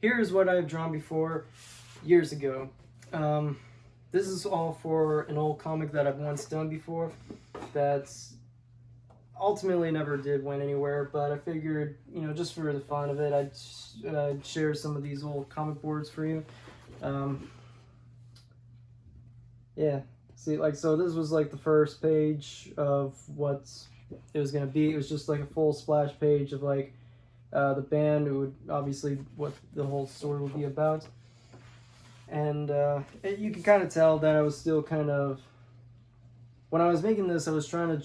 here's what I've drawn before years ago. This is all for an old comic that I've once done before that's ultimately never did went anywhere, but I figured, just for the fun of it, I'd share some of these old comic boards for you. Yeah, see, so this was like the first page of what it was going to be. It was just like a full splash page of like the band. It would obviously what the whole story would be about. And you can kind of tell that I was still kind of, when I was making this, I was trying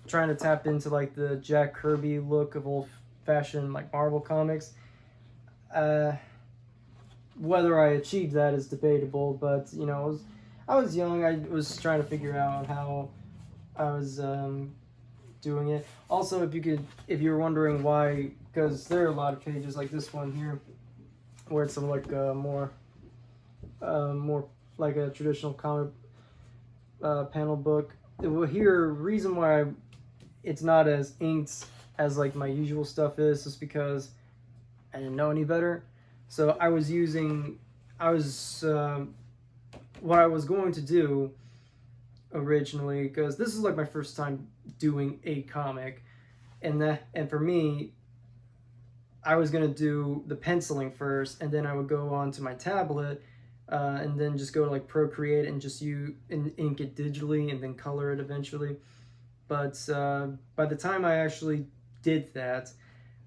to tap into like the Jack Kirby look of old-fashioned like Marvel comics. Whether I achieved that is debatable, but I was young. I was trying to figure out how I was doing it. Also, if you're wondering why, because there are a lot of pages like this one here, where it's like more like a traditional comic panel book. Reason why it's not as inked as like my usual stuff is because I didn't know any better. So what I was going to do originally, because this is like my first time doing a comic, and for me, I was gonna do the penciling first, and then I would go onto my tablet, and then just go to like Procreate and just ink it digitally and then color it eventually. But by the time I actually did that,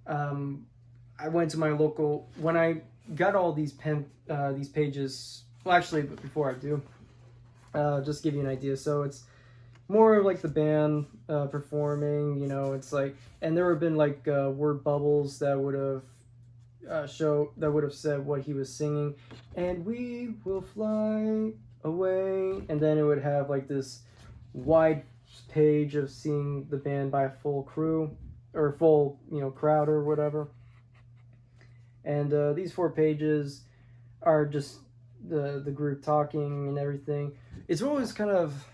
I went to my local. When I got all these pages. Well, actually, before I do, just give you an idea. So it's more like the band performing. It's like, and there have been like word bubbles that would have said what he was singing, and we will fly away, and then it would have like this wide page of seeing the band by a full crew or full crowd or whatever. And these 4 pages are just the group talking and everything. It's always kind of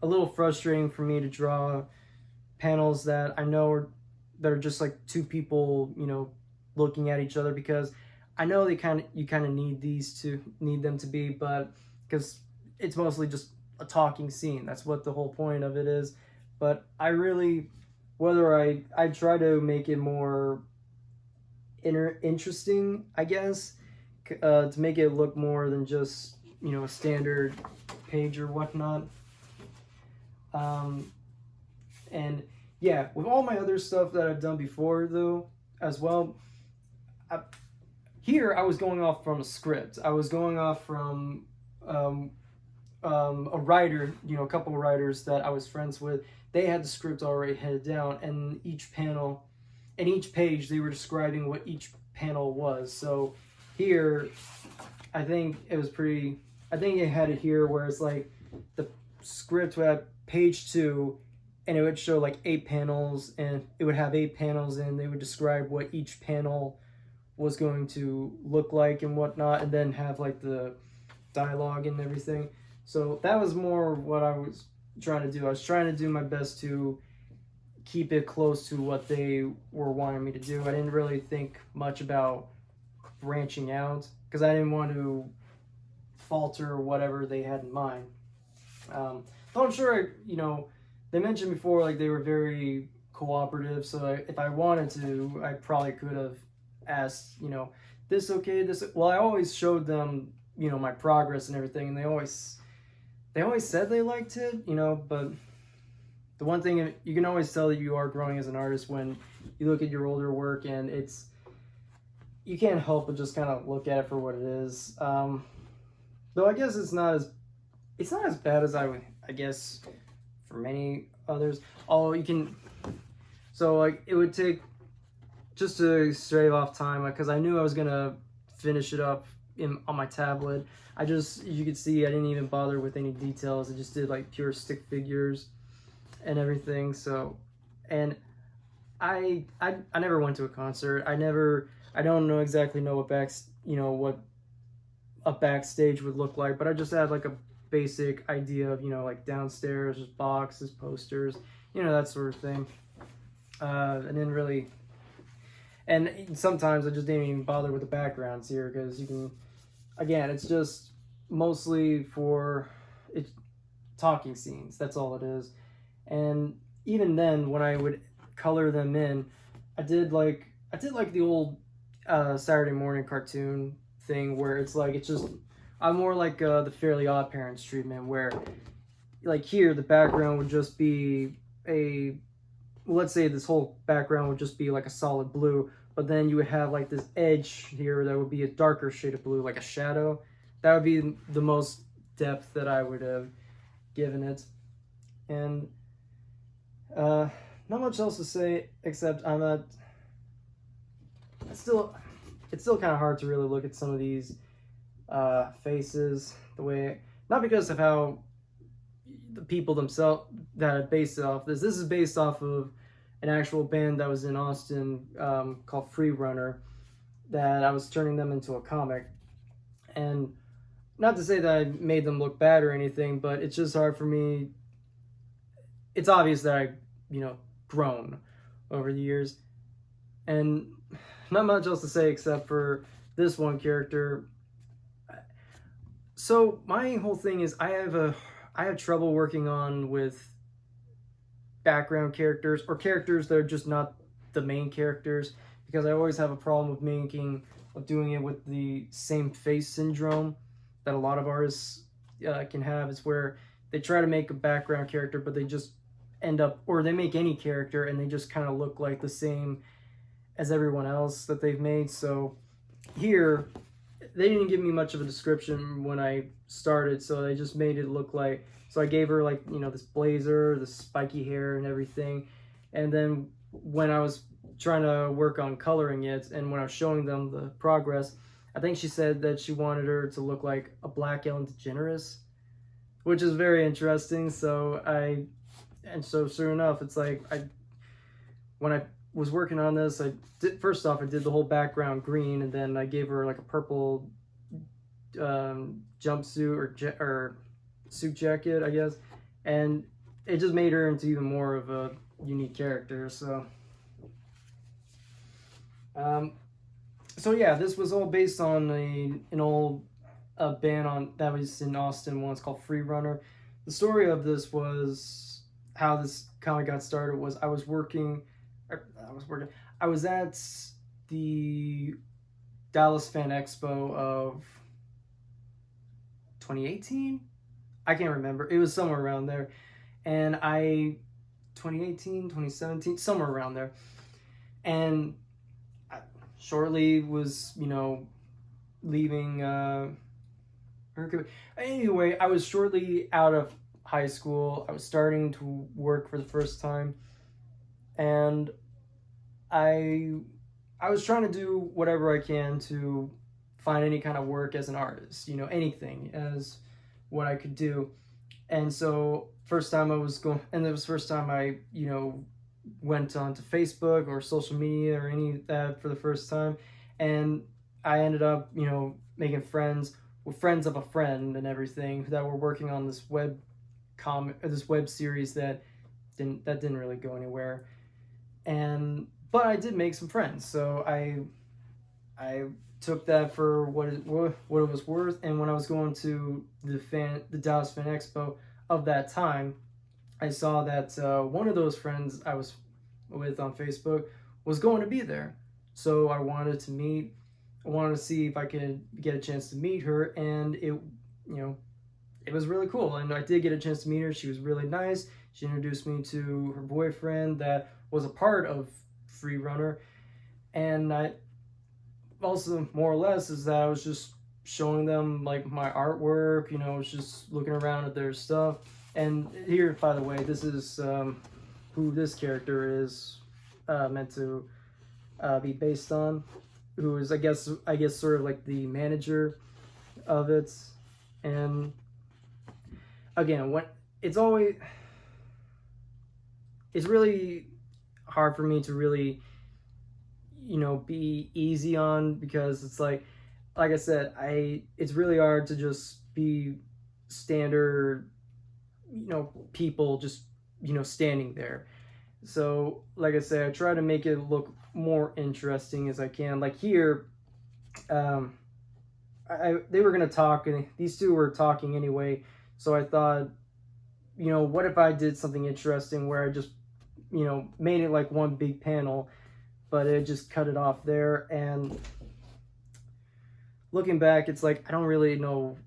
a little frustrating for me to draw panels that I know are just like 2 people, looking at each other, because I know you kind of need them to be, but because it's mostly just a talking scene. That's what the whole point of it is. But I really, I try to make it more interesting, I guess, to make it look more than just a standard page or whatnot. And yeah, with all my other stuff that I've done before though as well, here I was going off from a script. I was going off from a writer, a couple of writers that I was friends with. They had the script already headed down, and each page they were describing what each panel was. So here, I think it had it here where it's like the script would have page 2, and it would show like 8 panels, and it would have 8 panels, and they would describe what each panel was going to look like and whatnot, and then have like the dialogue and everything. So that was more what I was trying to do. I was trying to do my best to keep it close to what they were wanting me to do. I didn't really think much about branching out because I didn't want to falter whatever they had in mind. So I'm sure, they mentioned before, like, they were very cooperative. So if I wanted to, I probably could have asked, this okay, this. Well, I always showed them, my progress and everything, and they always said they liked it, but the one thing, you can always tell that you are growing as an artist when you look at your older work, and you can't help but just kind of look at it for what it is. Though I guess it's not as bad as I guess for many others. So like it would take, just to stave off time, because I knew I was gonna finish it up on my tablet. You could see I didn't even bother with any details. I just did like pure stick figures and everything. So, and I never went to a concert. I don't exactly know what a backstage would look like, but I just had like a basic idea of, like downstairs, just boxes, posters, that sort of thing. I didn't really, And sometimes I just didn't even bother with the backgrounds here because you can, again, it's just mostly for it talking scenes. That's all it is. And even then, when I would color them in, I did like the old Saturday morning cartoon thing where it's just I'm more like the Fairly Odd Parents treatment where like here the background would just be a let's say this whole background would just be like a solid blue, but then you would have like this edge here that would be a darker shade of blue, like a shadow. That would be the most depth that I would have given it. And not much else to say except I'm not. It's still kind of hard to really look at some of these faces the way, not because of how the people themselves that are based off this. This is based off of an actual band that was in Austin called Free Runner that I was turning them into a comic. And not to say that I made them look bad or anything, but it's just hard for me. It's obvious that I, grown over the years. And not much else to say except for this one character. So my whole thing is I have trouble working on with background characters or characters that are just not the main characters because I always have a problem with doing it with the same face syndrome that a lot of artists can have. Is where they try to make a background character but they just end up, or they make any character and they just kind of look like the same as everyone else that they've made. So here they didn't give me much of a description when I started, so they just made it look like, so I gave her like, this blazer, the spiky hair and everything. And then when I was trying to work on coloring it and when I was showing them the progress, I think she said that she wanted her to look like a black Ellen DeGeneres, which is very interesting. So sure enough, it's like when I was working on this, first off I did the whole background green, and then I gave her like a purple jumpsuit or suit jacket, I guess, and it just made her into even more of a unique character. So yeah, this was all based on an old band that was in Austin once called Free Runner. The story of this was how this comic got started was I was at the Dallas Fan Expo of 2018. I can't remember. It was somewhere around there. And 2018, 2017, somewhere around there. And I shortly was, leaving. Anyway, I was shortly out of high school. I was starting to work for the first time. And I was trying to do whatever I can to find any kind of work as an artist, anything as what I could do. And so first time I was going, and it was first time I, went onto Facebook or social media or any of that for the first time. And I ended up, making friends with friends of a friend and everything that were working on this web series that didn't really go anywhere. But I did make some friends, so I took that for what it was worth. And when I was going to the Dallas Fan Expo of that time, I saw that one of those friends I was with on Facebook was going to be there. So I wanted to see if I could get a chance to meet her, and it was really cool. And I did get a chance to meet her. She was really nice. She introduced me to her boyfriend that was a part of Free Runner. And I also, more or less, is that I was just showing them like my artwork, was just looking around at their stuff. And here, by the way, this is who this character is meant to be based on, who is I guess sort of like the manager of it. And again, it's really hard for me to really be easy on, because it's like I said, it's really hard to just be standard people just standing there. So like I said, I try to make it look more interesting as I can. Like here, they were gonna talk, and these two were talking anyway. So I thought, what if I did something interesting where I just, made it like one big panel, but it just cut it off there. And looking back, it's like I don't really know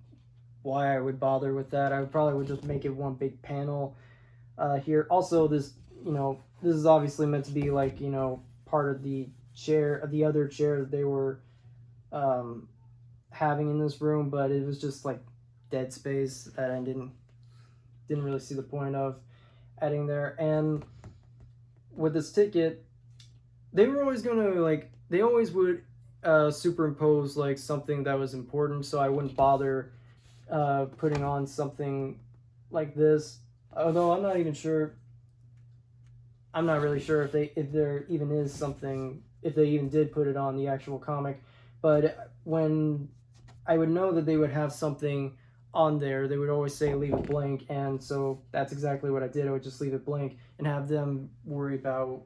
why I would bother with that. I probably would just make it one big panel here. Also, this is obviously meant to be like part of the other chair that they were having in this room, but it was just like dead space that I didn't really see the point of adding there. And with this ticket, they were always gonna they always would superimpose like something that was important, so I wouldn't bother putting on something like this. Although I'm not really sure if there even is something, if they even did put it on the actual comic. But when I would know that they would have something on there, they would always say leave it blank, and so that's exactly what I did. I would just leave it blank and have them worry about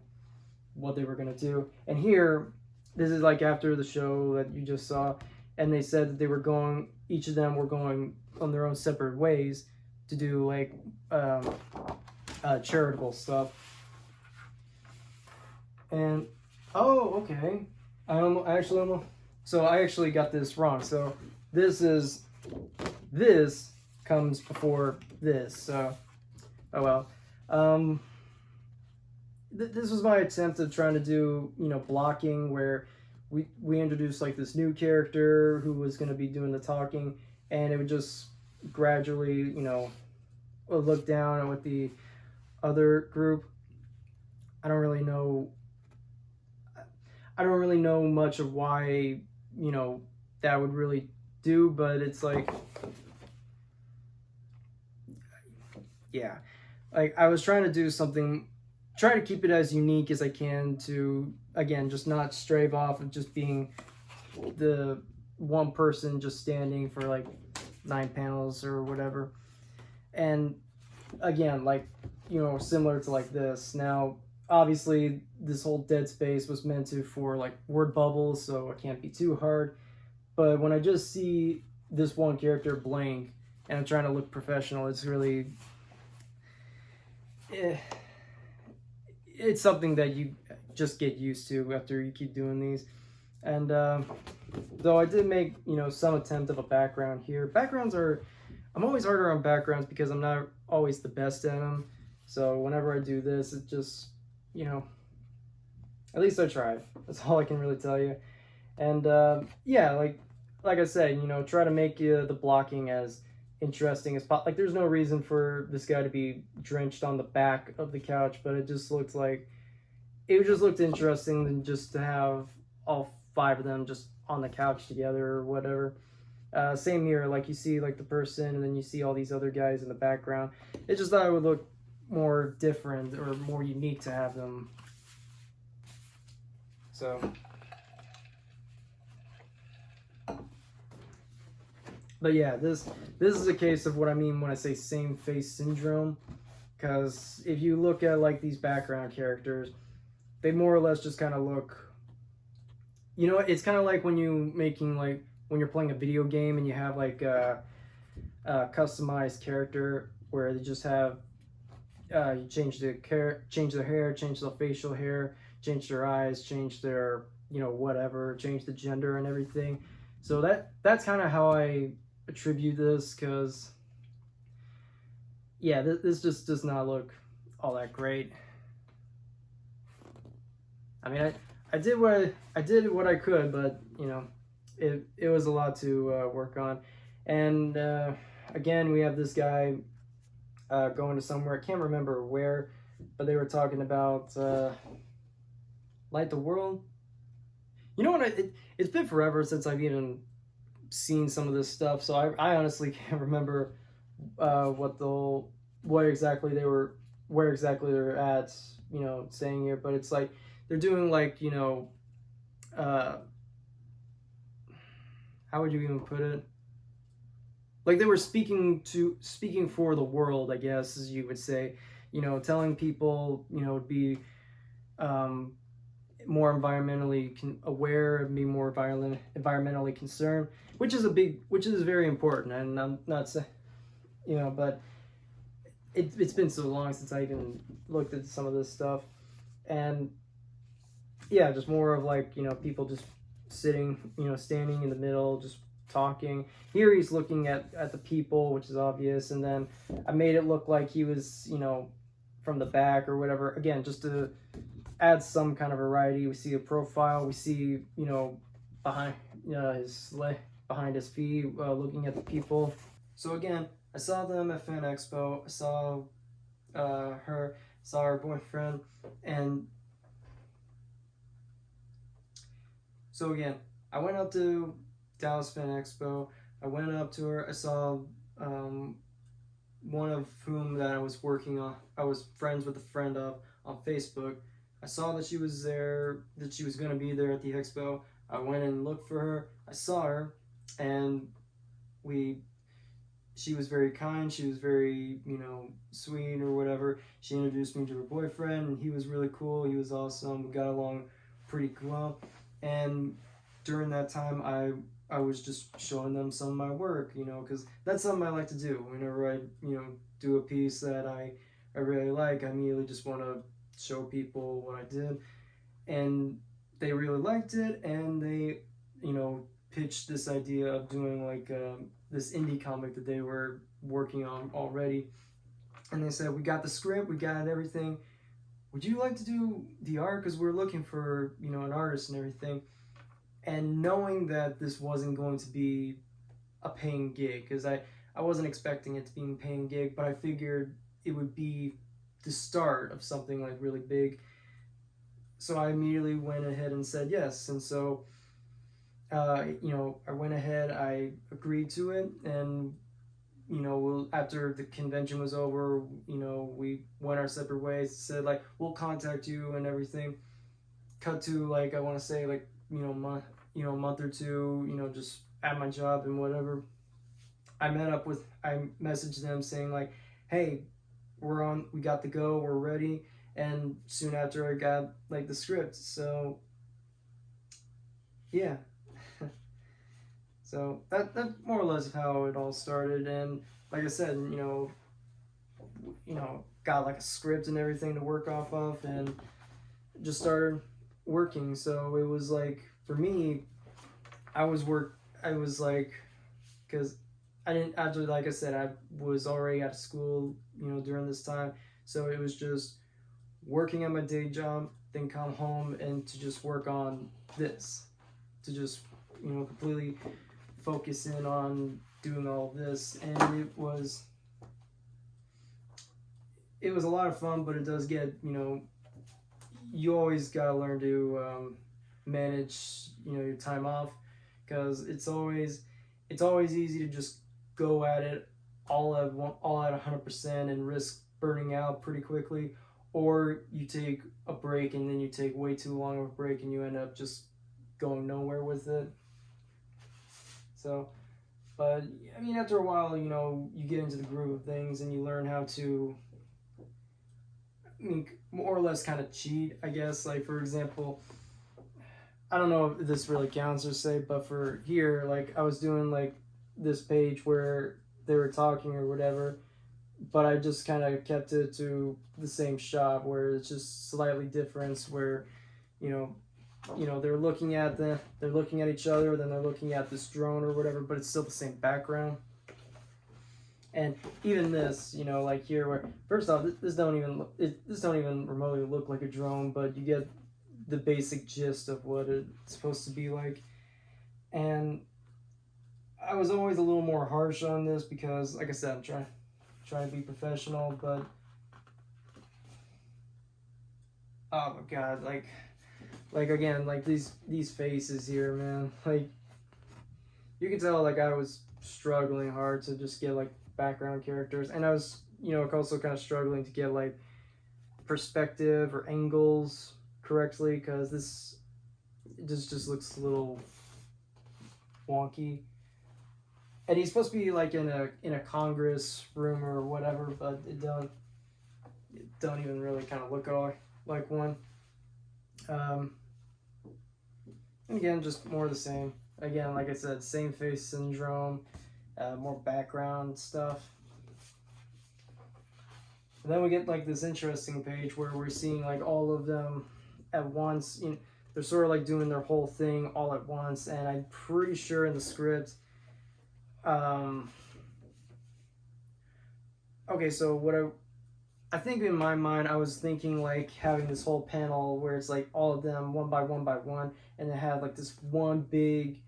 what they were going to do. And here, this is like after the show that you just saw, and they said that they were going, each of them were going on their own separate ways to do like charitable stuff. And okay, I actually got this wrong. So this comes before this. So oh well. This was my attempt of trying to do blocking, where we introduced like this new character who was going to be doing the talking, and it would just gradually look down with the other group. I don't really know much of why that would really do, but it's like, yeah, like I was trying to do something, try to keep it as unique as I can, to again just not stray off of just being the one person just standing for like 9 panels or whatever. And again, like similar to like this. Now obviously this whole dead space was meant to for like word bubbles, so it can't be too hard. But when I just see this one character blank and I'm trying to look professional, it's really it's something that you just get used to after you keep doing these. And though I did make some attempt of a background here. I'm always harder on backgrounds because I'm not always the best at them. So whenever I do this, it just at least I tried. That's all I can really tell you. And yeah, like I said, try to make the blocking as interesting as possible. Like there's no reason for this guy to be drenched on the back of the couch, but it just looked interesting than just to have all 5 of them just on the couch together or whatever. Same here, like you see like the person and then you see all these other guys in the background. It just thought it would look more different or more unique to have them. So, but yeah, this is a case of what I mean when I say same face syndrome, because if you look at like these background characters, they more or less just kind of look, it's kind of like when you're playing a video game and you have like a customized character where they just have you change their hair, change the facial hair, change their eyes, change their whatever, change the gender and everything. So that's kind of how I attribute this, because yeah, this just does not look all that great. I mean, I did what I could, but it was a lot to work on. And again, we have this guy going to somewhere, I can't remember where, but they were talking about light the world. You know what? It's been forever since I've even seen some of this stuff, so I honestly can't remember where exactly they're at, saying here. But it's like they're doing like how would you even put it? Like they were speaking for the world, I guess, as you would say. Telling people, it'd be more environmentally aware and be more environmentally concerned, which is very important. And I'm not saying, but it's been so long since I even looked at some of this stuff. And yeah, just more of like, people just sitting, standing in the middle, just talking. Here he's looking at the people, which is obvious. And then I made it look like he was, from the back or whatever. Again, just to add some kind of variety. We see a profile. We see, behind behind his feet, looking at the people. So again, I saw them at Fan Expo. I saw saw her boyfriend, and so again, I went up to Dallas Fan Expo. I went up to her. I saw one of whom that I was working on. I was friends with a friend of on Facebook. I saw that she was there, that she was going to be there at the expo. I went and looked for her. I saw her, and she was very kind. She was very, sweet or whatever. She introduced me to her boyfriend, and he was really cool. He was awesome. We got along pretty well. And during that time, I was just showing them some of my work, because that's something I like to do. Whenever I, do a piece that I really like, I immediately just want to show people what I did. And they really liked it, and they, pitched this idea of doing like this indie comic that they were working on already. And they said, we got the script, we got everything. Would you like to do the art? Because we're looking for, an artist and everything. And knowing that this wasn't going to be a paying gig, because I wasn't expecting it to be a paying gig, but I figured it would be the start of something like really big. So I immediately went ahead and said yes. And so, I went ahead, I agreed to it, and after the convention was over, we went our separate ways. Said like, we'll contact you and everything. Cut to like, I want to say like, a month or two, just at my job and whatever. I messaged them saying like, hey, we got the go, we're ready. And soon after I got like the script. So yeah. So that more or less how it all started. And like I said, got like a script and everything to work off of, and just started working. So it was like, for me, I was like, because I didn't, after, like I said, I was already out of school, during this time. So it was just working at my day job, then come home and to just work on this, to just, completely focus in on doing all of this. And it was a lot of fun, but it does get, you always gotta learn to manage, your time off, because it's always easy to just go at it all at 100% and risk burning out pretty quickly, or you take a break and then you take way too long of a break and you end up just going nowhere with it. So, but I mean, after a while, you get into the groove of things and you learn how to, more or less kind of cheat, I guess. Like, for example, I don't know if this really counts or say, but for here, like, I was doing like this page where they were talking or whatever, but I just kind of kept it to the same shot where it's just slightly different, where they're looking at each other, then they're looking at this drone or whatever, but it's still the same background. And even this, like here, where first off, this don't even remotely look like a drone, but you get the basic gist of what it's supposed to be like. And I was always a little more harsh on this because, like I said, I'm trying to be professional, but oh my god, like again, like these faces here, man, like you can tell like I was struggling hard to just get like background characters, and I was also kind of struggling to get like perspective or angles correctly, because this just looks a little wonky. And he's supposed to be like in a Congress room or whatever, but it don't even really kind of look like one. And again, just more of the same. Again, like I said, same face syndrome, more background stuff. And then we get like this interesting page where we're seeing like all of them at once. You know, they're sort of like doing their whole thing all at once, and I'm pretty sure in the script. Okay, so what I think in my mind I was thinking like having this whole panel where it's like all of them one by one, and they have like this one big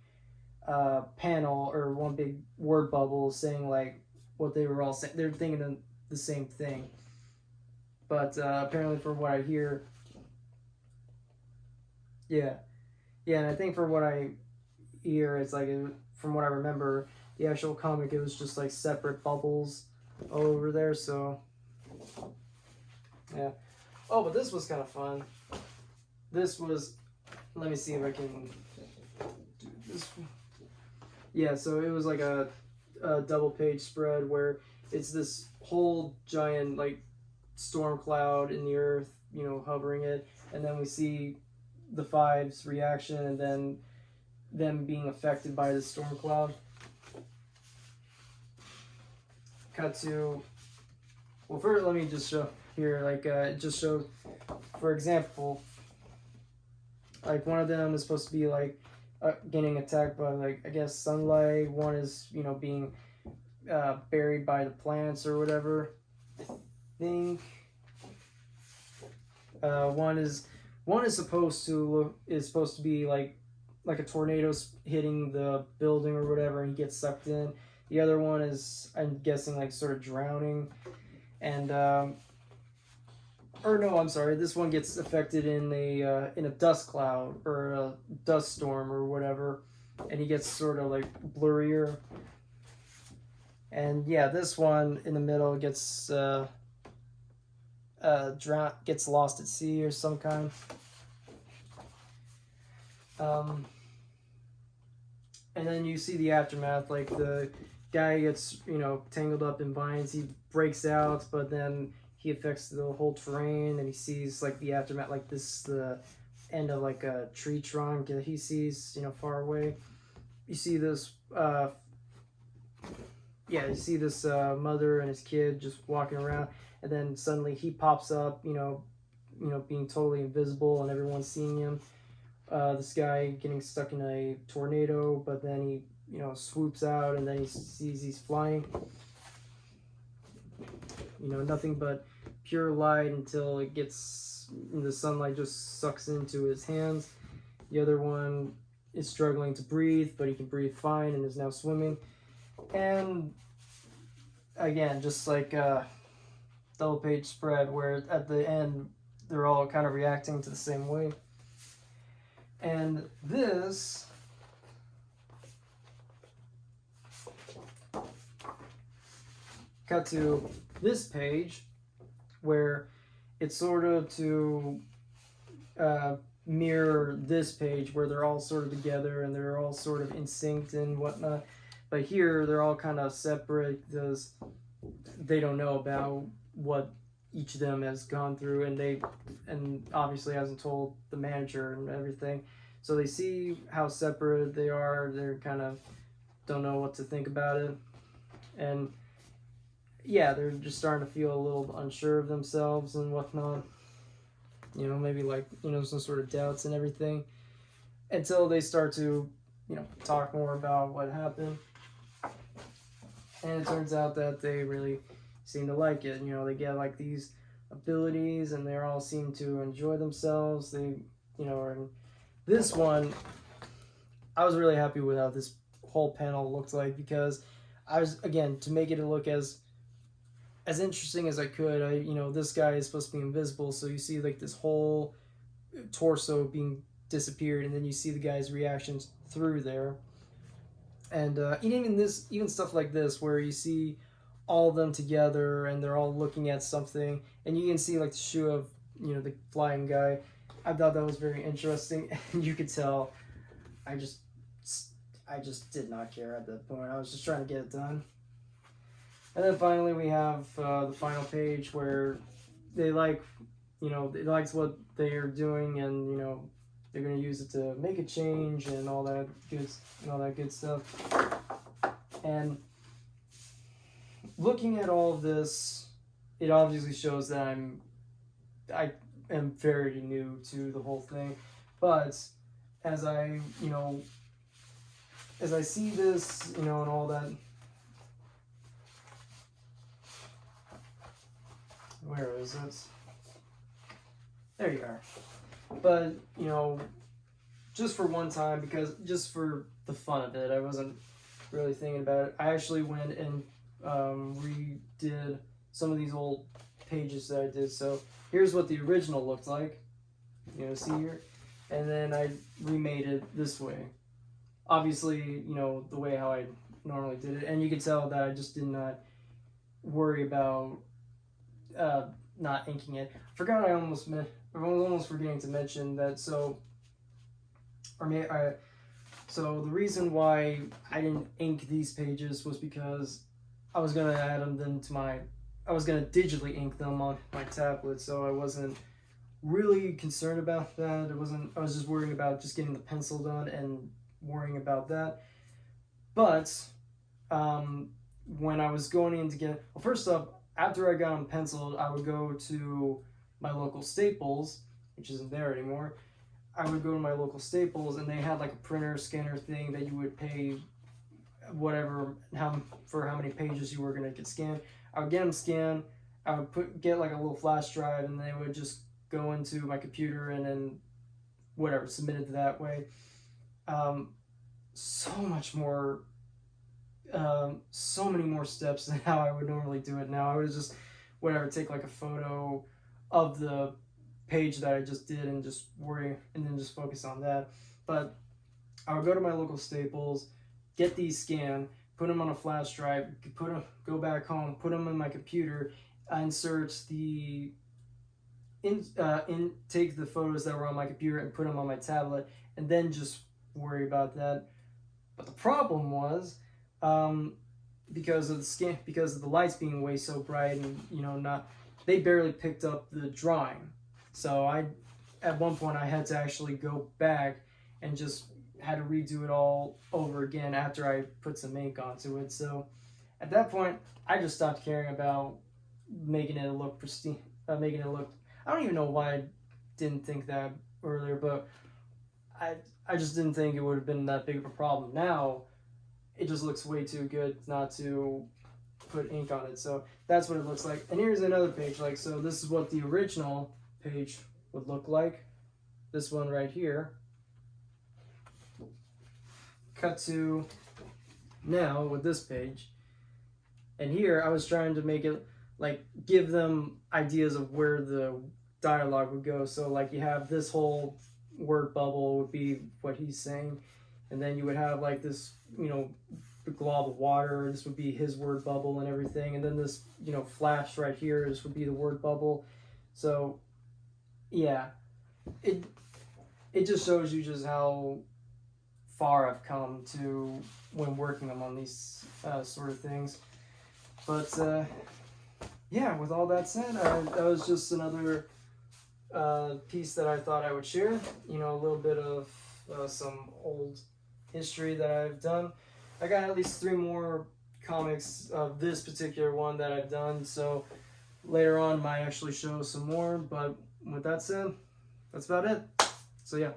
panel or one big word bubble saying like what they were all saying. They're thinking the same thing, but apparently for what I hear, yeah, and I think for what I hear, it's like from what I remember, the actual comic, it was just like separate bubbles all over there. So yeah. Oh, but this was kind of fun. This was, let me see if I can do this. Yeah, so it was like a double page spread where it's this whole giant like storm cloud in the earth, you know, hovering it, and then we see the Five's reaction, and then them being affected by the storm cloud. Cut to, well, first let me just show here, like it just shows, for example, like one of them is supposed to be like getting attacked by like, I guess, sunlight. One is, you know, being buried by the plants or whatever. I think one is supposed to be like a tornado hitting the building or whatever, and he gets sucked in. The other one is, I'm guessing, like sort of drowning, and or no, I'm sorry, this one gets affected in a dust cloud or a dust storm or whatever, and he gets sort of like blurrier. And yeah, this one in the middle gets gets lost at sea or some kind. And then you see the aftermath, like the guy gets, you know, tangled up in vines, he breaks out, but then he affects the whole terrain, and he sees like the aftermath, like this, the end of like a tree trunk that he sees, you know, far away. You see this, you see this mother and his kid just walking around, and then suddenly he pops up, you know, being totally invisible, and everyone's seeing him. This guy getting stuck in a tornado, but then he, you know, swoops out, and then he sees he's flying. You know, nothing but pure light until it gets, the sunlight just sucks into his hands. The other one is struggling to breathe, but he can breathe fine and is now swimming. And again, just like a double page spread where at the end they're all kind of reacting to the same way. And this cut to this page where it's sort of to mirror this page where they're all sort of together and they're all sort of in sync and whatnot. But here they're all kind of separate because they don't know about what each of them has gone through, and obviously hasn't told the manager and everything. So they see how separate they are. They're kind of don't know what to think about it, and yeah, they're just starting to feel a little unsure of themselves and whatnot. You know, maybe like, you know, some sort of doubts and everything, until they start to, you know, talk more about what happened. And it turns out that they really seem to like it. You know, they get like these abilities, and they all seem to enjoy themselves. They, you know, and this one, I was really happy with how this whole panel looked like, because I was, again, to make it look as interesting as I could. You know, this guy is supposed to be invisible, so you see like this whole torso being disappeared, and then you see the guy's reactions through there. And even stuff like this where you see all of them together and they're all looking at something, and you can see like the shoe of, you know, the flying guy. I thought that was very interesting, and you could tell I just did not care at that point. I was just trying to get it done. And then finally we have the final page where they like, you know, they likes what they are doing, and, you know, they're gonna use it to make a change and all that good stuff. And looking at all of this, it obviously shows that I am very new to the whole thing. But as I see this, and all that. Where is it? There you are. But, just for one time, just for the fun of it, I wasn't really thinking about it. I actually went and redid some of these old pages that I did. So here's what the original looked like. See here? And then I remade it this way. Obviously, the way how I normally did it. And you can tell that I just did not worry about not inking it. I forgot I was almost forgetting to mention that. So the reason why I didn't ink these pages was because I was gonna add them I was gonna digitally ink them on my tablet. So I wasn't really concerned about that. I was just worrying about just getting the pencil done and worrying about that. But when I was going in to get, well, first off, after I got them penciled, I would go to my local Staples, which isn't there anymore. I would go to my local Staples, and they had like a printer scanner thing that you would pay whatever for how many pages you were gonna get scanned. I would get them scanned. I would get like a little flash drive, and they would just go into my computer and then whatever, submit it that way. So many more steps than how I would normally do it now. I would just take like a photo of the page that I just did and just focus on that. But I would go to my local Staples, get these scanned, put them on a flash drive, go back home, put them in my computer, take the photos that were on my computer and put them on my tablet, and then just worry about that. But the problem was, because of the lights being way so bright, and they barely picked up the drawing. So at one point I had to actually go back and just had to redo it all over again after I put some ink onto it. So at that point I just stopped caring about making it look pristine, I don't even know why I didn't think that earlier, but I just didn't think it would have been that big of a problem. Now it just looks way too good not to put ink on it. So that's what it looks like. And here's another page. So this is what the original page would look like. This one right here. Cut to now with this page. And here I was trying to make it give them ideas of where the dialogue would go. So you have this whole word bubble would be what he's saying, and then you would have this the glob of water, this would be his word bubble and everything, and then this flash right here, this would be the word bubble. So yeah, it just shows you just how far I've come to when working on these sort of things. But yeah, with all that said, that was just another piece that I thought I would share. A little bit of some old history that I've done. I got at least 3 more comics of this particular one that I've done, so later on I might actually show some more. But with that said, that's about it. So yeah.